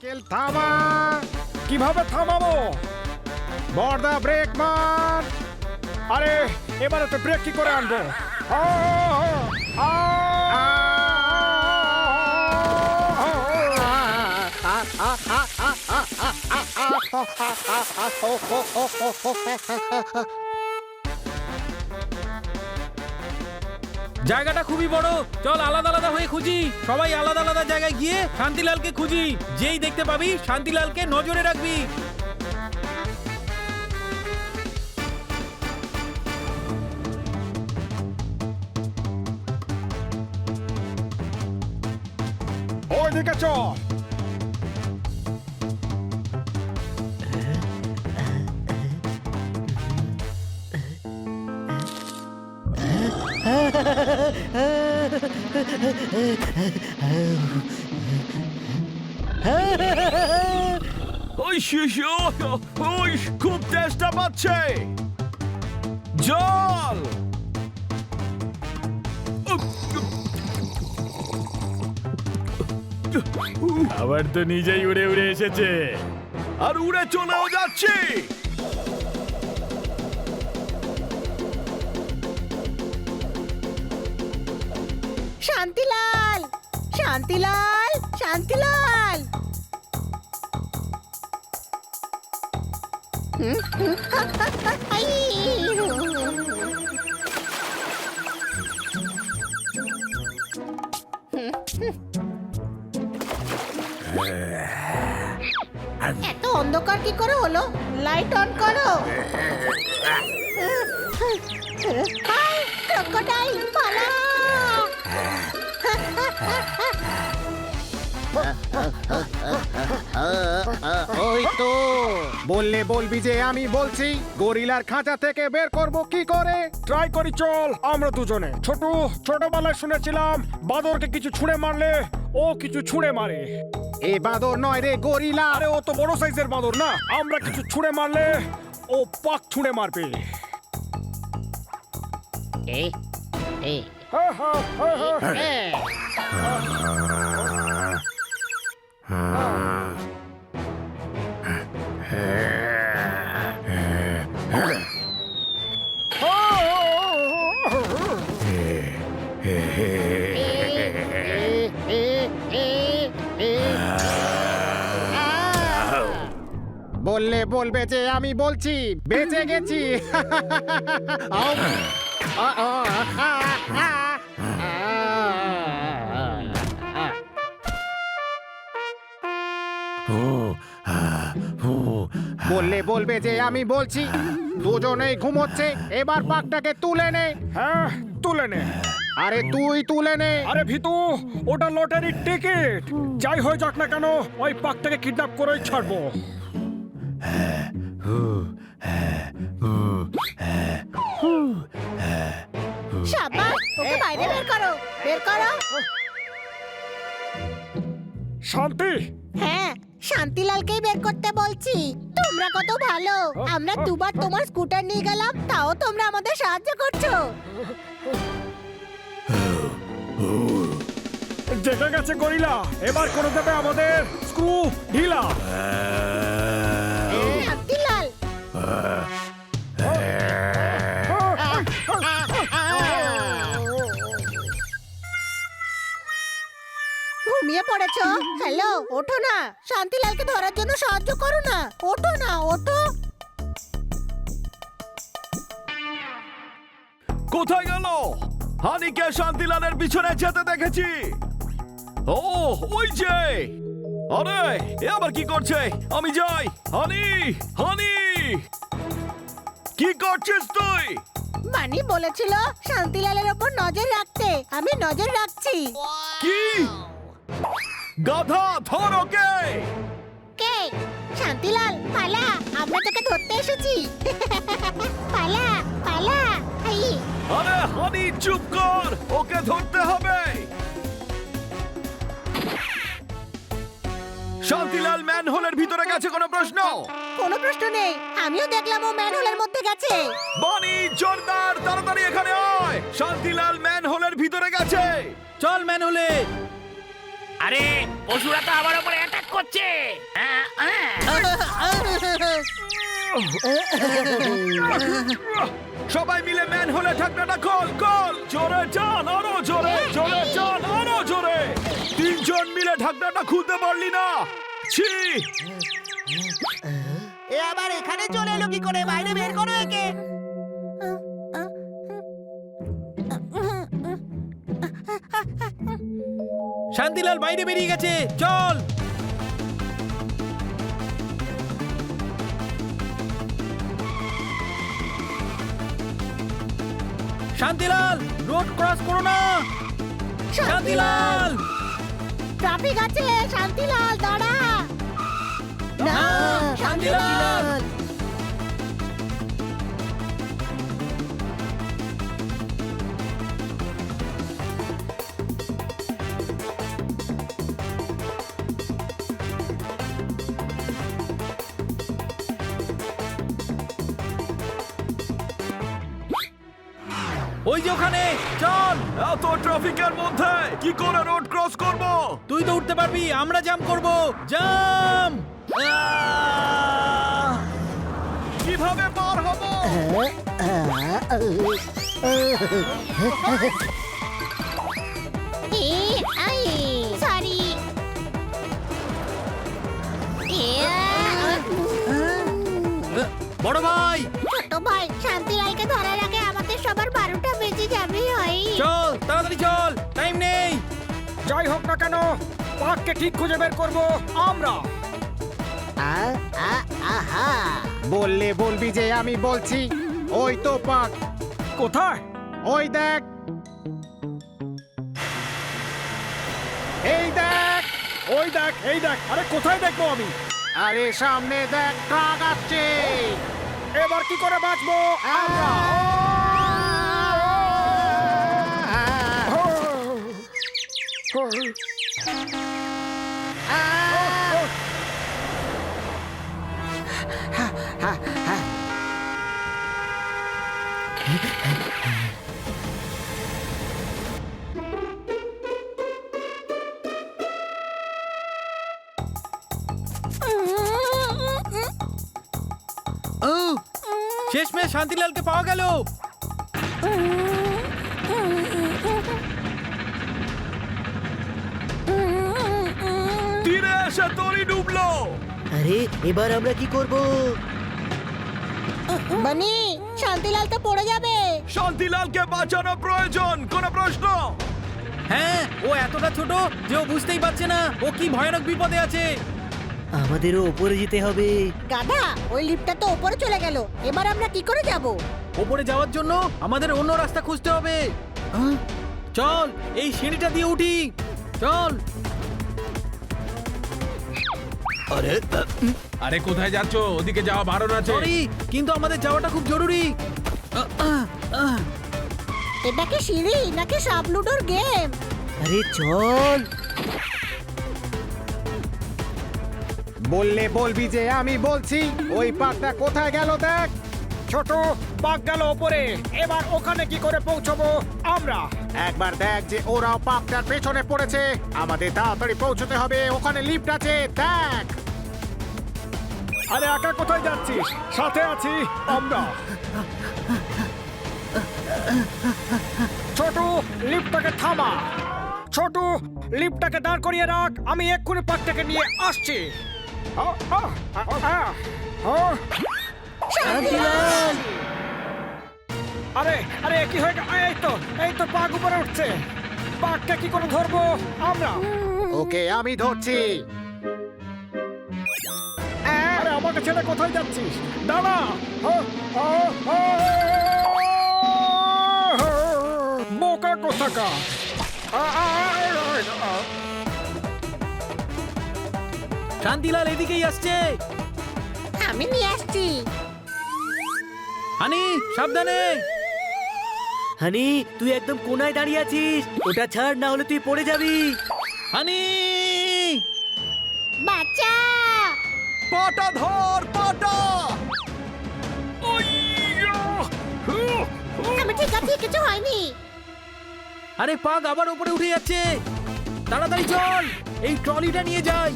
Cycle থামা। কিভাবে থামাবো? বর্দা break মার। আরে এবারে তো ব্রেক কি করে আনবো? জায়গাটা খুবই বড়, চল আলাদা আলাদা হয়ে খুঁজি। সবাই আলাদা আলাদা জায়গায় গিয়ে শান্তিলালকে খুঁজি। যেই দেখতে পাবি শান্তিলালকে নজরে রাখবি। ওইদিকে চল। ওই শিশু, ওই খুব চেষ্টা পাচ্ছে। জল আবার তো নিজেই উড়ে উড়ে এসেছে। আর উড়ে চলেও যাচ্ছে। শান্তিলাল, শান্তিলাল, শান্তিলাল। এত অন্ধকার কি করে হলো? লাইট অন করো। ক্রোকোডাইল পালা। ওই তো বললে বলবি যে আমি বলছি। গরিলার খাঁচা থেকে বের করব কি করে? ট্রাই করি চল আমরা দুজনে। ছোটবেলায় শুনেছিলাম বাঁদরকে কিছু ছুঁড়ে মারলে ও কিছু ছুঁড়ে মারে। এ বাঁদর নয় রে, গরিলা। আরে ও তো বড় সাইজের বাঁদর না। আমরা কিছু ছুঁড়ে মারলে ও পাক ছুঁড়ে মারবে। হা, হা, হা, হা। বললে বলবে যে আমি বলছি। বেঁচে গেছি। বললে বলবে যে আমি বলছি। দুজনেই ঘুমোচ্ছে। এবার পাকটাকে তুলে নে। হ্যাঁ তুলে নে। আরে তুই তুলে নে। আরে ভিতু, ওটা লটারির টিকিট। যাই হয়ে যাক না কেন ওই পাকটাকে কিডন্যাপ করেই ছাড়বো। শাবাশ, ওকে বাইরে বের করো, বের করো। শান্তি। হ্যাঁ, শান্তিলালকেই বের করতে বলছি। তোমরা কত ভালো। আমরা দুবার তোমার স্কুটার নিয়ে গেলাম, তাও তোমরা আমাদের সাহায্য করছো। দেখে গেছে গরিলা। এবার করে দেবে আমাদের স্ক্রু ঢিলা। শান্তিলাল, ঘুমিয়ে পড়েছো? হ্যালো, ওঠো না। শান্তিলালকে ধরার জন্য সাহায্য করো না। ওঠো না, ওঠো। কোথায় গেল? হানিকে শান্তিলালের পিছনে যেতে দেখেছি। ও ওই যে। আরে এ আবার কি করছে? আমি যাই। হানি, হানি, কি করছিস তুই? মানি বলেছিল শান্তিলালের ওপর নজর রাখতে। আমি নজর রাখছি। কি? গাধা, ধর ওকে। কে? শান্তিলাল, পালা। আমরা তোকে ধরতে এসেছি। পালা, পালা। এই, আরে হানি চুপ কর, ওকে ধরতে হবে। শান্তিলাল ম্যানহোলের ভিতরে গেছে, কোনো প্রশ্ন? কোনো প্রশ্ন নেই। আমিও দেখলাম ও ম্যানহোলের মধ্যে গেছে। বানি, জোরদার, তাড়াতাড়ি এখানে আয়। শান্তিলাল ম্যানহোলের ভিতরে গেছে। চল ম্যানহোলে। আরে পশুরা তো আমার উপরে অ্যাটাক করছে। সবাই মিলে ম্যান হলে ঢাকনাটা খোল খোল, জোরে টান, আরো জোরে, জোরে টান, আরো জোরে। তিনজন মিলে ঢাকনাটা খুলতে পারলি না, ছি। এ আবার এখানে চলে এলো কি করে? বাইরে বের করো একে। শান্তিলাল বাইরে বেরিয়ে গেছে, চল। শান্তিলাল, রোড ক্রস করো না। শান্তিলাল, ট্রাফিক আছে, শান্তিলাল দাঁড়া। না, শান্তিলাল। ওই যে ওখানে, চল। এত ট্রাফিকের মধ্যে কি করে রোড ক্রস করব? তুই তো উঠতে পারবি, আমরা জাম্প করব। জাম্প। কিভাবে পার হব? সরি। বড় ভাই, ছোট ভাই, শান্তিলালকে ধরার আগে আমাদের সবার 12টা বেজে যাবে। হয় চল তাড়াতাড়ি চল, টাইম নেই। যাই হোক না কেন, পাককে ঠিক খুঁজে বের করব আমরা। বললে বলবি যে আমি বলছি। ওই তো পাক। কোথায়? ওই দেখ, এই দেখ, ওই দেখ, এই দেখ। আরে কোথায় দেখবো আমি? আরে সামনে দেখ, ট্রাক আসছে। এবার কি করে বাঁচবো আমরা? শেষমেশ শান্তিলালকে পাওয়া গেল। তীরে এসে তরি ডুবলো। আরে এবার আমরা কি করব? বানি, শান্তিলাল তো পড়ে যাবে। শান্তিলালকে বাঁচানো প্রয়োজন, কোনো প্রশ্ন? হ্যাঁ, ও এতটা ছোট যে ও বুঝতেই পারছে না ও কি ভয়ানক বিপদে আছে। আমাদেরও উপরে যেতে হবে। গাধা, ওই লিফটটা তো উপরে চলে গেল। এবার আমরা কি করে যাব? ওপরে যাওয়ার জন্য আমাদের অন্য রাস্তা খুঁজতে হবে। চল, এই সিঁড়িটা দিয়ে উঠি, চল। আরে কোথায় যাচ্ছ? ওদিকে যাওয়া বারণ আছে। সরি, কিন্তু আমাদের যাওয়াটা খুব জরুরি। এটা কি সিঁড়ি নাকি সাপ লুডোর গেম? আরে চল। বললে বলবি যে আমি বলছি। ওই পাকটা কোথায় গেল দেখ। ছোট, পাক গেল ওপরে। এবার ওখানে কি করে পৌঁছবো আমরা? একবার দেখ যে ওরাও পাকটার পেছনে পড়েছে। আমাদের তাড়াতাড়ি পৌঁছতে হবে, ওখানে লিফট আছে, দেখ। আরে একা কোথায় যাচ্ছিস? সাথে আছি আমরা। ছোট, লিফটটাকে থামা। ছোট, লিফটটাকে দাঁড় করিয়ে রাখ। আমি এক্ষুনি পাকটাকে নিয়ে আসছি। শান্তিলাল, আরে আরে কি হয়ে গেল? এই তো পাক উপরে উঠছে। পাকটা কি করে ধরবো আমরা? ওকে আমি ধরছি। আরে আমাকে ছেড়ে কোথায় যাচ্ছিস? দাঁড়া। বোকা কোথাকা। শান্তিলাল এদিকেই আসছে। আমি নিয়ে আসছি। হানি, সাবধানে। হানি তুই একদম কোনায় দাঁড়িয়ে আছিস। ওটা ছাড়, না হলে তুই পড়ে যাবি। হানি, বাচ্চা, পাটা ধর, পাটা। ওইয়ো! আমি ঠিক আছি, কিছু হয়নি। আরে পাক আবার উপরে উঠে যাচ্ছে। তাড়াতাড়ি চল, এই ট্রলিটা নিয়ে যাই।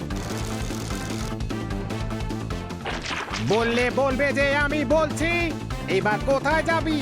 বললে বলবে যে আমি বলছি। এবার কোথায় যাবি?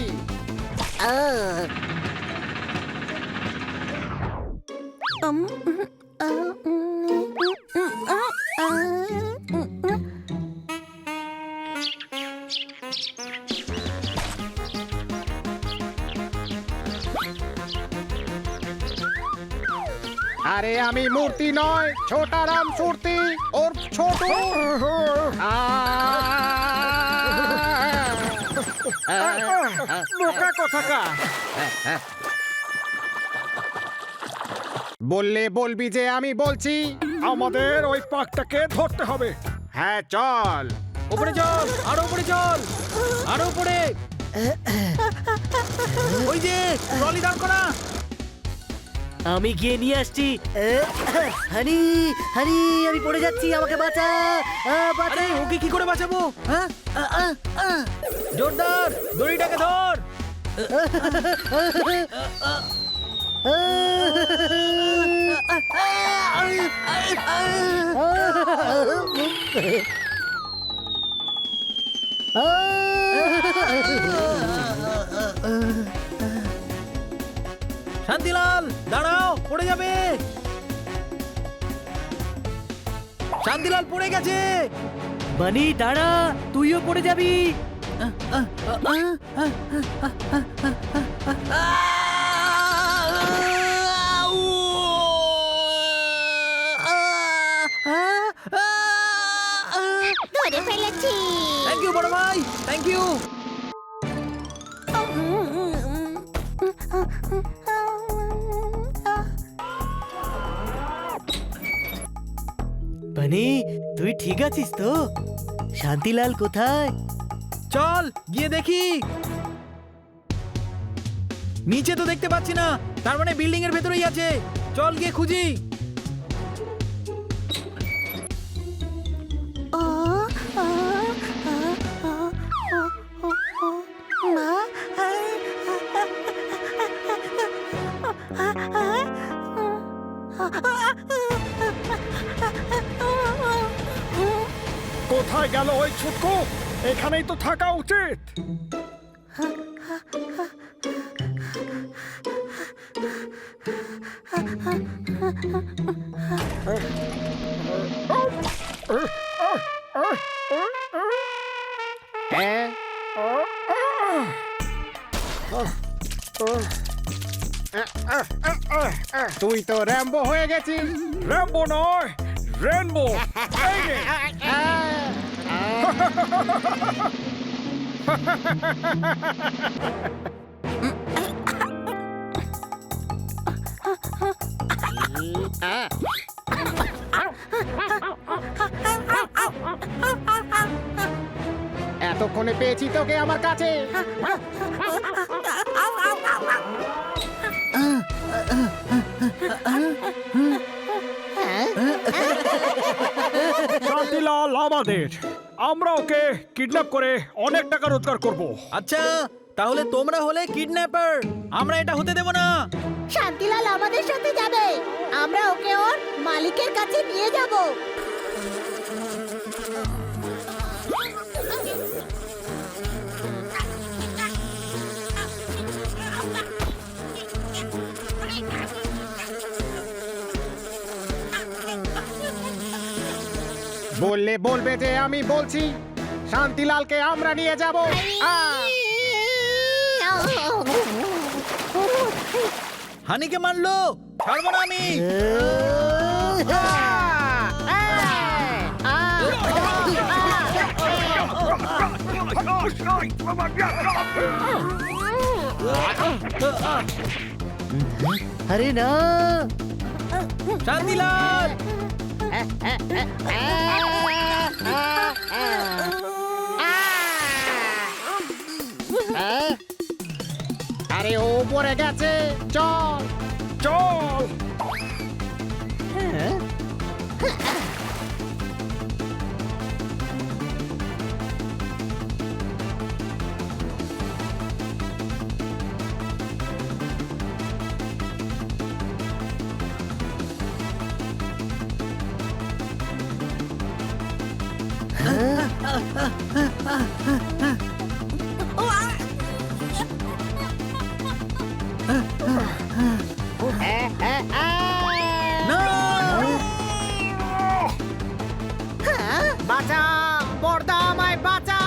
আরে আমি মূর্তি নয়, ছোটারাম সুরতি ওর ছোট। বোকা কোথাকা। বললে বলবি যে আমি বলছি। আমাদের ওই পাকটাকে ধরতে হবে। হ্যাঁ চল। উপরে চল, আরো উপরে চল, আরো উপরে। ওই যে ট্রলি দাঁড় করা। আমি গিয়ে নিয়ে আসছি। হানি হানি, আমি পড়ে যাচ্ছি, আমাকে বাঁচা। আরে ওকে কি করে বাঁচাবো? হ্যাঁ, জোরদার দড়িটাকে ধর। শান্তিলাল দাঁড়াও, পড়ে যাবে। শান্তিলাল পড়ে গেছে। বানি দাঁড়া, তুইও পড়ে যাবি। ধরে ফেলেছি। থ্যাংক ইউ বড় ভাই, থ্যাংক ইউ। বানি তুই ঠিক আছিস তো? শান্তিলাল কোথায়? চল গিয়ে দেখি। নিচে তো দেখতে পাচ্ছি না, তার মানে বিল্ডিং এর ভেতরেই আছে। চল গিয়ে খুঁজি। কোথায় গেল ওই ছুটকু? এখানেই তো থাকা উচিত। তুই তো র্যাম্বো হয়ে গেছিস। র্যাম্বো নয়, রেনবো। এই নে। এতক্ষণে পেয়েছি তোকে আমার কাছে। শান্তিলাল আমাদের। আমরা ওকে কিডন্যাপ করে অনেক টাকা রোজগার করব। আচ্ছা তাহলে তোমরা হলে কিডন্যাপার, আমরা এটা হতে দেব না। শান্তিলাল আমাদের সাথে যাবে। আমরা ওকে ওর মালিকের কাছে নিয়ে যাব। বললে বলবে যে আমি বলছি। শান্তিলালকে আমরা নিয়ে যাব। হানিকে মারলো, ছাড়বো না আমি। আরে না, শান্তিলাল আরে ও পড়ে গেছে। চল চল। বাঁচা বর্দা, আমায় বাঁচা।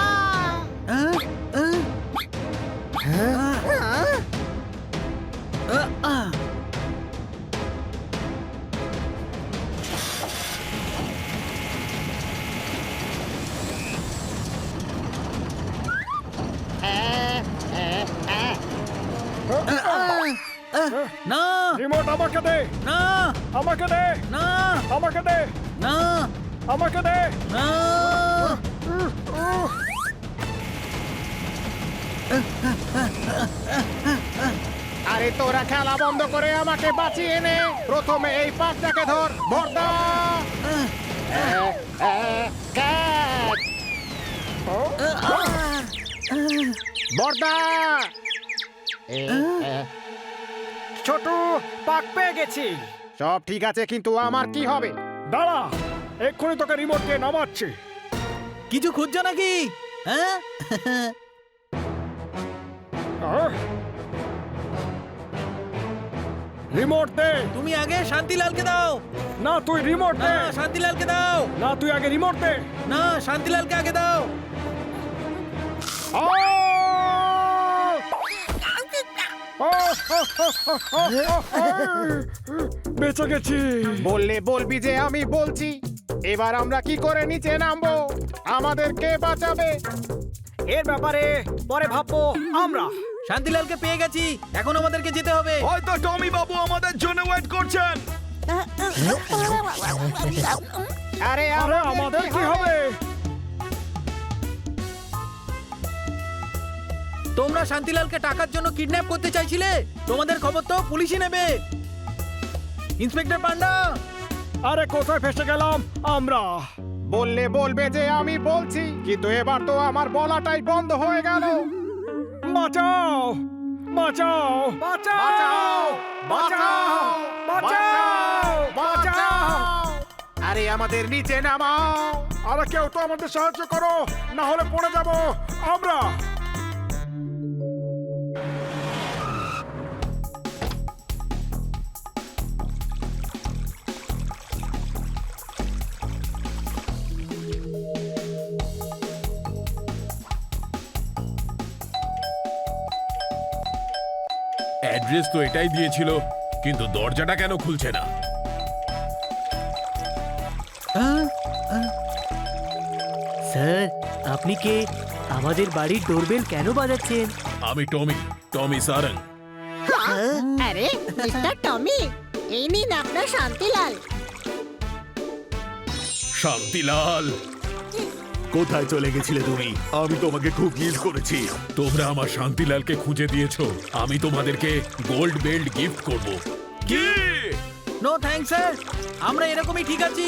না রিমোট আমাকে দে, না আমাকে দে, না আমাকে দে, না আমাকে দে। না আরে তোরা খেলা বন্ধ করে আমাকে বাঁচিয়ে নে। প্রথমে এই পাকটাকে ধর, বর্দা। ক্যাচ। বর্দা। ছোটু, পাক পেয়ে গেছি। সব ঠিক আছে, কিন্তু আমার কি হবে? দাঁড়া, এক্ষুনি তোকে রিমোটকে নামাচ্ছি। কিছু খুঁজছো নাকি? হ্যাঁ রিমোট দে। তুমি আগে শান্তিলালকে দাও। না, তুই রিমোট না দে। শান্তিলালকে দাও। না, তুই আগে রিমোট দে। না শান্তিলালকে আগে দাও। বেঁচে গেছি। বললে বলবি যে আমি বলছি। এবার আমরা কি করে নিচে নামবো? আমাদেরকে বাঁচাবে। এর ব্যাপারে পরে ভাববো আমরা। শান্তিলালকে পেয়ে গেছি, এখন আমাদেরকে যেতে হবে। হয়তো টমি বাবু আমাদের জন্য ওয়েট করছেন। আরে আমাদের কি হবে? তোমরা শান্তিলালকে টাকার জন্য কিডন্যাপ করতে চাইছিলে। তোমাদের খবর তো পুলিশই নেবে। ইন্সপেক্টর পান্ডা, আরে কোথায় ফেসে গেলাম আমরা? বললে বলবে যে আমি বলছি, কিন্তু এবার তো আমার বলাটাই বন্ধ হয়ে গেল। বাঁচাও, বাঁচাও, বাঁচাও, বাঁচাও, বাঁচাও, বাঁচাও। আরে আমাদের নিচে নামাও। আরে কেউ তো আমাদের সাহায্য করো, না হলে পড়ে যাব আমরা। অ্যাড্রেস তো এটাই দিয়েছিল, কিন্তু দরজাটা কেন খুলছে না? স্যার, আপনি কে? আমাদের বাড়ির ডোরবেল কেন বাজাচ্ছেন? আমি টমি সারং। আরে মিস্টার টমি, এই নিন আপনার শান্তিলাল। শান্তিলাল, কোথায় চলে গেছিলে তুমি? আমি তোমাকে খুব মিস করেছি। তোমরা আমার শান্তিলালকে খুঁজে দিয়েছো, আমি তোমাদেরকে গোল্ড বেল্ট গিফট করব। কি? নো থ্যাঙ্কস স্যার, আমরা এরকমই ঠিক আছি।